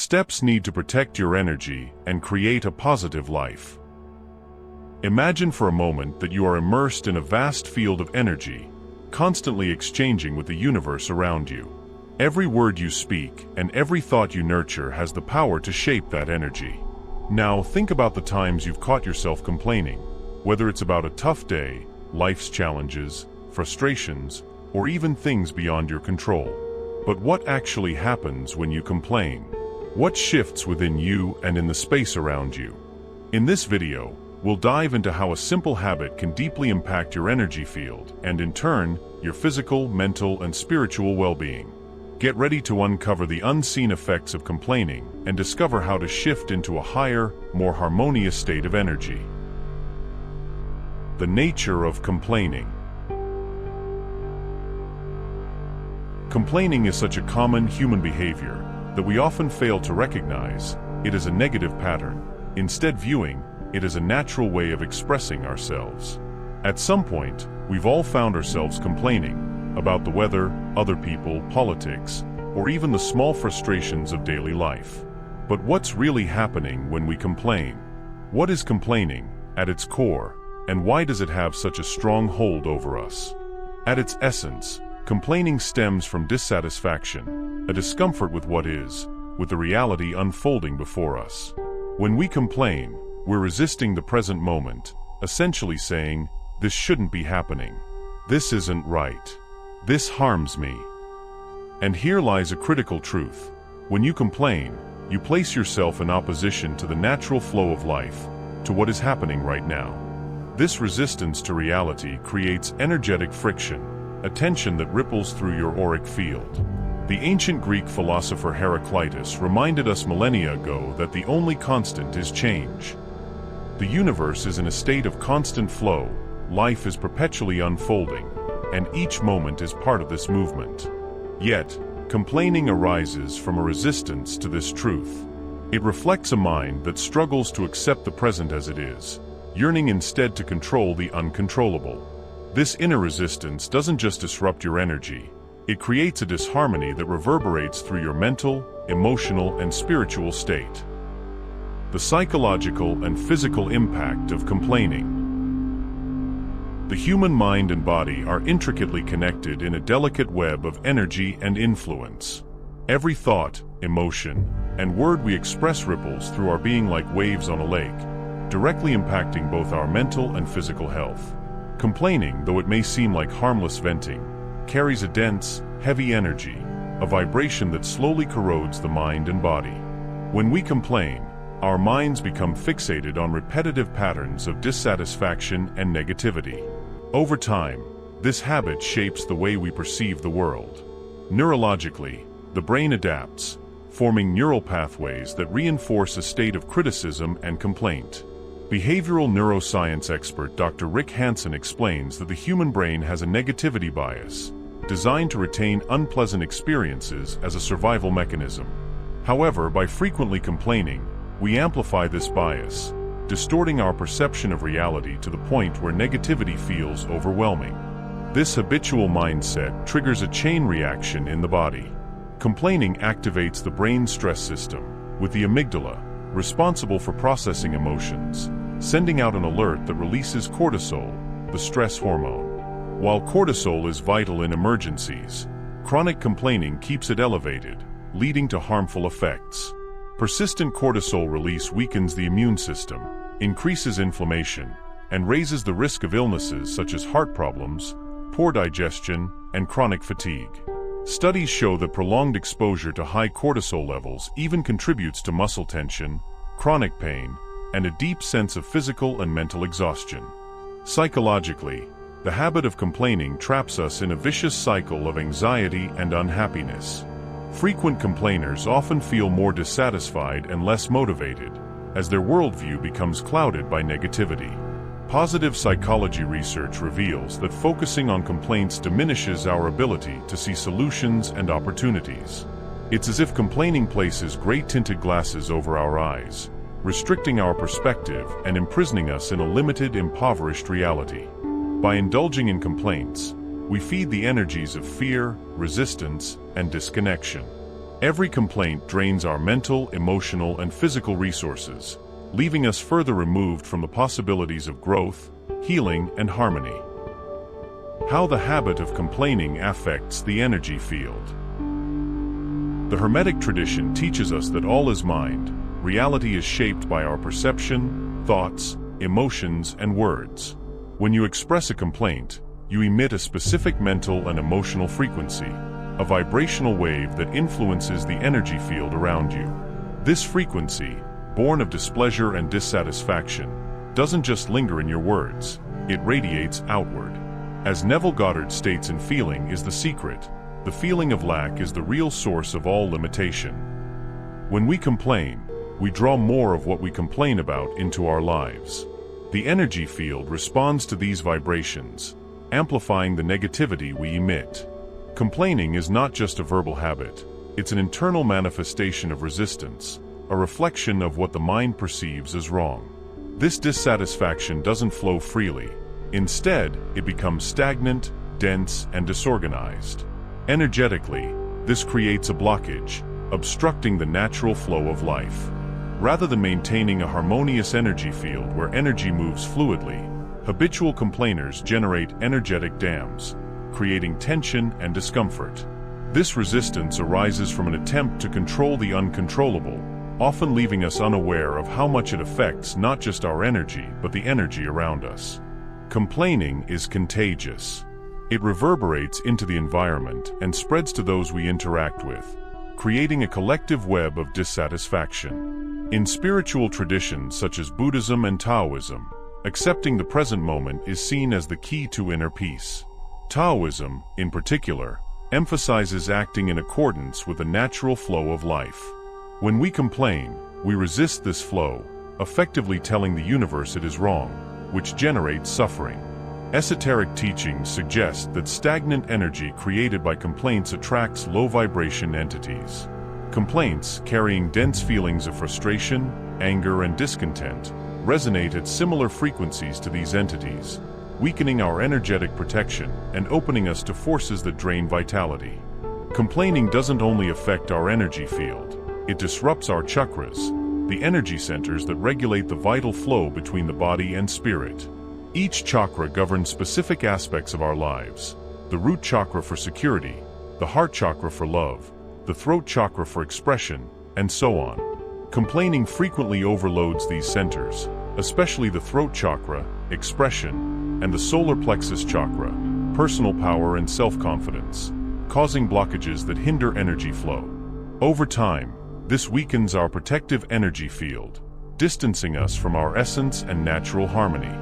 Steps need to protect your energy and create a positive life. Imagine for a moment that you are immersed in a vast field of energy, constantly exchanging with the universe around you. Every word you speak and every thought you nurture has the power to shape that energy. Now think about the times you've caught yourself complaining, whether it's about a tough day, life's challenges, frustrations, or even things beyond your control. But what actually happens when you complain? What shifts within you and in the space around you? In this video, we'll dive into how a simple habit can deeply impact your energy field and, in turn, your physical, mental, and spiritual well-being. Get ready to uncover the unseen effects of complaining and discover how to shift into a higher, more harmonious state of energy. The nature of complaining. Complaining is such a common human behavior that we often fail to recognize it as a negative pattern, instead viewing it as a natural way of expressing ourselves. At some point, we've all found ourselves complaining about the weather, other people, politics, or even the small frustrations of daily life. But what's really happening when we complain? What is complaining at its core, and why does it have such a strong hold over us? At its essence, complaining stems from dissatisfaction, a discomfort with what is, with the reality unfolding before us. When we complain, we're resisting the present moment, essentially saying, "This shouldn't be happening. This isn't right. This harms me." And here lies a critical truth. When you complain, you place yourself in opposition to the natural flow of life, to what is happening right now. This resistance to reality creates energetic friction, a tension that ripples through your auric field. The ancient Greek philosopher Heraclitus reminded us millennia ago that the only constant is change. The universe is in a state of constant flow, life is perpetually unfolding, and each moment is part of this movement. Yet, complaining arises from a resistance to this truth. It reflects a mind that struggles to accept the present as it is, yearning instead to control the uncontrollable. This inner resistance doesn't just disrupt your energy, it creates a disharmony that reverberates through your mental, emotional, and spiritual state. The psychological and physical impact of complaining. The human mind and body are intricately connected in a delicate web of energy and influence. Every thought, emotion, and word we express ripples through our being like waves on a lake, directly impacting both our mental and physical health. Complaining, though it may seem like harmless venting, carries a dense, heavy energy, a vibration that slowly corrodes the mind and body. When we complain, our minds become fixated on repetitive patterns of dissatisfaction and negativity. Over time, this habit shapes the way we perceive the world. Neurologically, the brain adapts, forming neural pathways that reinforce a state of criticism and complaint. Behavioral neuroscience expert Dr. Rick Hansen explains that the human brain has a negativity bias, designed to retain unpleasant experiences as a survival mechanism. However, by frequently complaining, we amplify this bias, distorting our perception of reality to the point where negativity feels overwhelming. This habitual mindset triggers a chain reaction in the body. Complaining activates the brain's stress system, with the amygdala, responsible for processing emotions, sending out an alert that releases cortisol, the stress hormone. While cortisol is vital in emergencies, chronic complaining keeps it elevated, leading to harmful effects. Persistent cortisol release weakens the immune system, increases inflammation, and raises the risk of illnesses such as heart problems, poor digestion, and chronic fatigue. Studies show that prolonged exposure to high cortisol levels even contributes to muscle tension, chronic pain, and a deep sense of physical and mental exhaustion. Psychologically, the habit of complaining traps us in a vicious cycle of anxiety and unhappiness. Frequent complainers often feel more dissatisfied and less motivated, as their worldview becomes clouded by negativity. Positive psychology research reveals that focusing on complaints diminishes our ability to see solutions and opportunities. It's as if complaining places great tinted glasses over our eyes, restricting our perspective and imprisoning us in a limited, impoverished reality. By indulging in complaints, we feed the energies of fear, resistance, and disconnection. Every complaint drains our mental, emotional, and physical resources, leaving us further removed from the possibilities of growth, healing, and harmony. How the habit of complaining affects the energy field. The Hermetic tradition teaches us that all is mind. Reality is shaped by our perception, thoughts, emotions, and words. When you express a complaint, you emit a specific mental and emotional frequency, a vibrational wave that influences the energy field around you. This frequency, born of displeasure and dissatisfaction, doesn't just linger in your words, it radiates outward. As Neville Goddard states in Feeling is the Secret, the feeling of lack is the real source of all limitation. When we complain, we draw more of what we complain about into our lives. The energy field responds to these vibrations, amplifying the negativity we emit. Complaining is not just a verbal habit, it's an internal manifestation of resistance, a reflection of what the mind perceives as wrong. This dissatisfaction doesn't flow freely. Instead, it becomes stagnant, dense, and disorganized. Energetically, this creates a blockage, obstructing the natural flow of life. Rather than maintaining a harmonious energy field where energy moves fluidly, habitual complainers generate energetic dams, creating tension and discomfort. This resistance arises from an attempt to control the uncontrollable, often leaving us unaware of how much it affects not just our energy but the energy around us. Complaining is contagious. It reverberates into the environment and spreads to those we interact with, creating a collective web of dissatisfaction. In spiritual traditions such as Buddhism and Taoism, accepting the present moment is seen as the key to inner peace. Taoism, in particular, emphasizes acting in accordance with the natural flow of life. When we complain, we resist this flow, effectively telling the universe it is wrong, which generates suffering. Esoteric teachings suggest that stagnant energy created by complaints attracts low-vibration entities. Complaints, carrying dense feelings of frustration, anger, and discontent, resonate at similar frequencies to these entities, weakening our energetic protection and opening us to forces that drain vitality. Complaining doesn't only affect our energy field, it disrupts our chakras, the energy centers that regulate the vital flow between the body and spirit. Each chakra governs specific aspects of our lives: the root chakra for security, the heart chakra for love, the throat chakra for expression, and so on. Complaining frequently overloads these centers, especially the throat chakra, expression, and the solar plexus chakra, personal power and self-confidence, causing blockages that hinder energy flow. Over time, this weakens our protective energy field, distancing us from our essence and natural harmony.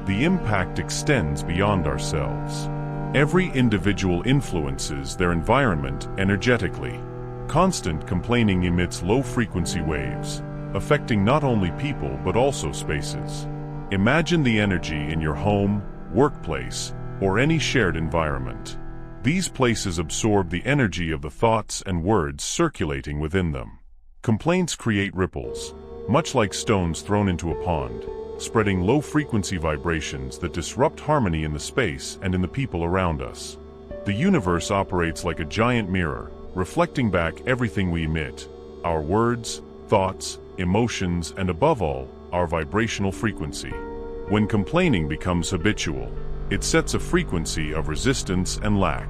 The impact extends beyond ourselves. Every individual influences their environment energetically. Constant complaining emits low-frequency waves, affecting not only people but also spaces. Imagine the energy in your home, workplace, or any shared environment. These places absorb the energy of the thoughts and words circulating within them. Complaints create ripples, much like stones thrown into a pond, spreading low-frequency vibrations that disrupt harmony in the space and in the people around us. The universe operates like a giant mirror, reflecting back everything we emit: our words, thoughts, emotions, and above all, our vibrational frequency. When complaining becomes habitual, it sets a frequency of resistance and lack.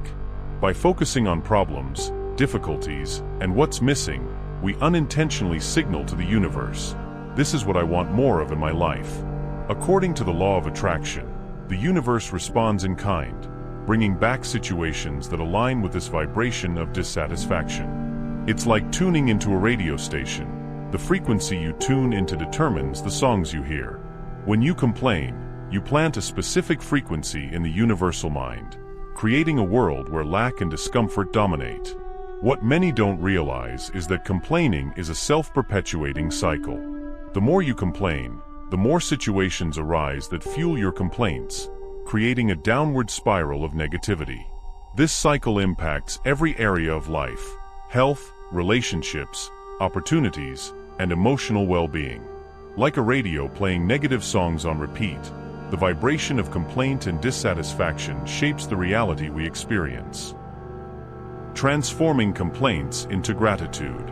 By focusing on problems, difficulties, and what's missing, we unintentionally signal to the universe, "This is what I want more of in my life." According to the law of attraction, the universe responds in kind, bringing back situations that align with this vibration of dissatisfaction. It's like tuning into a radio station. The frequency you tune into determines the songs you hear. When you complain, you plant a specific frequency in the universal mind, creating a world where lack and discomfort dominate. What many don't realize is that complaining is a self-perpetuating cycle. The more you complain, the more situations arise that fuel your complaints, creating a downward spiral of negativity. This cycle impacts every area of life: health, relationships, opportunities, and emotional well-being. Like a radio playing negative songs on repeat, the vibration of complaint and dissatisfaction shapes the reality we experience. transforming complaints into gratitude.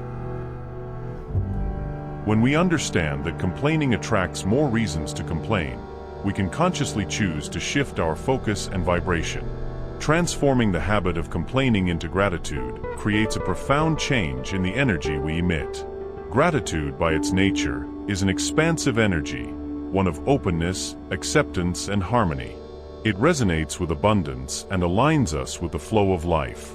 When we understand that complaining attracts more reasons to complain, we can consciously choose to shift our focus and vibration. Transforming the habit of complaining into gratitude creates a profound change in the energy we emit. Gratitude, by its nature, is an expansive energy, one of openness, acceptance, and harmony. It resonates with abundance and aligns us with the flow of life.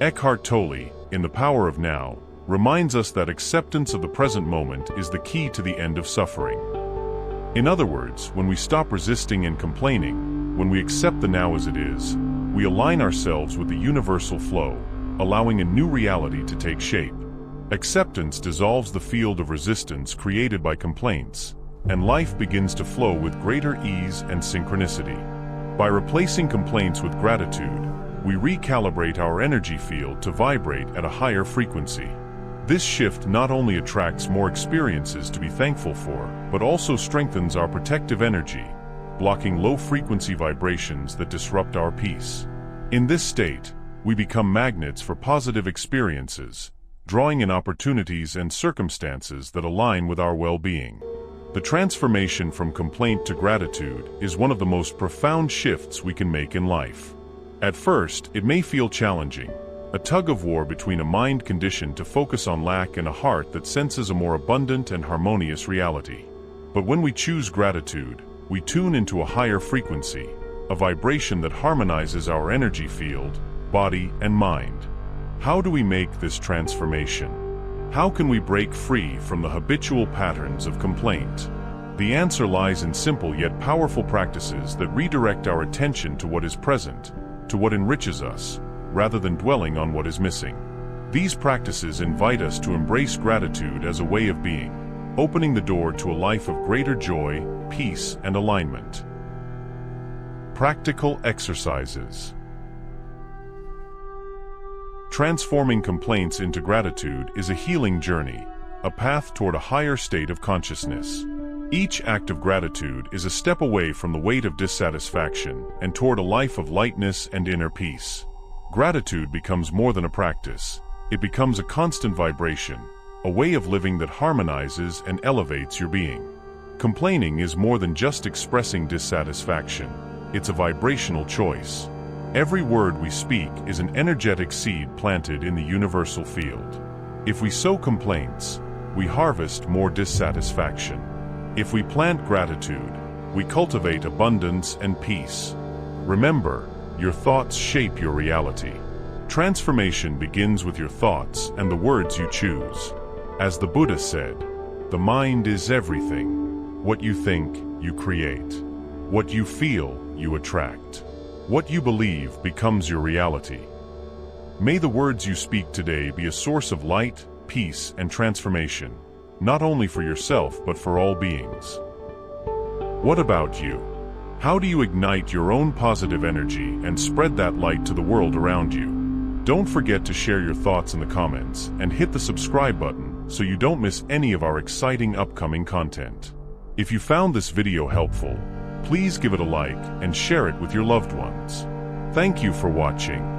Eckhart Tolle, in The Power of Now, reminds us that acceptance of the present moment is the key to the end of suffering. In other words, when we stop resisting and complaining, when we accept the now as it is, we align ourselves with the universal flow, allowing a new reality to take shape. Acceptance dissolves the field of resistance created by complaints, and life begins to flow with greater ease and synchronicity. By replacing complaints with gratitude, we recalibrate our energy field to vibrate at a higher frequency. This shift not only attracts more experiences to be thankful for, but also strengthens our protective energy, blocking low-frequency vibrations that disrupt our peace. In this state, we become magnets for positive experiences, drawing in opportunities and circumstances that align with our well-being. The transformation from complaint to gratitude is one of the most profound shifts we can make in life. At first, it may feel challenging, a tug-of-war between a mind conditioned to focus on lack and a heart that senses a more abundant and harmonious reality. But when we choose gratitude, we tune into a higher frequency, a vibration that harmonizes our energy field, body, and mind. How do we make this transformation? How can we break free from the habitual patterns of complaint? The answer lies in simple yet powerful practices that redirect our attention to what is present, to what enriches us, rather than dwelling on what is missing. These practices invite us to embrace gratitude as a way of being, opening the door to a life of greater joy, peace, and alignment. Practical exercises. Transforming complaints into gratitude is a healing journey, a path toward a higher state of consciousness. Each act of gratitude is a step away from the weight of dissatisfaction and toward a life of lightness and inner peace. Gratitude becomes more than a practice. It becomes a constant vibration, a way of living that harmonizes and elevates your being. Complaining is more than just expressing dissatisfaction. It's a vibrational choice. Every word we speak is an energetic seed planted in the universal field. If we sow complaints, we harvest more dissatisfaction. If we plant gratitude, we cultivate abundance and peace. Remember, your thoughts shape your reality. Transformation begins with your thoughts and the words you choose. As the Buddha said, the mind is everything. What you think, you create. What you feel, you attract. What you believe becomes your reality. May the words you speak today be a source of light, peace, and transformation, not only for yourself but for all beings. What about you? How do you ignite your own positive energy and spread that light to the world around you? Don't forget to share your thoughts in the comments and hit the subscribe button so you don't miss any of our exciting upcoming content. If you found this video helpful, please give it a like and share it with your loved ones. Thank you for watching.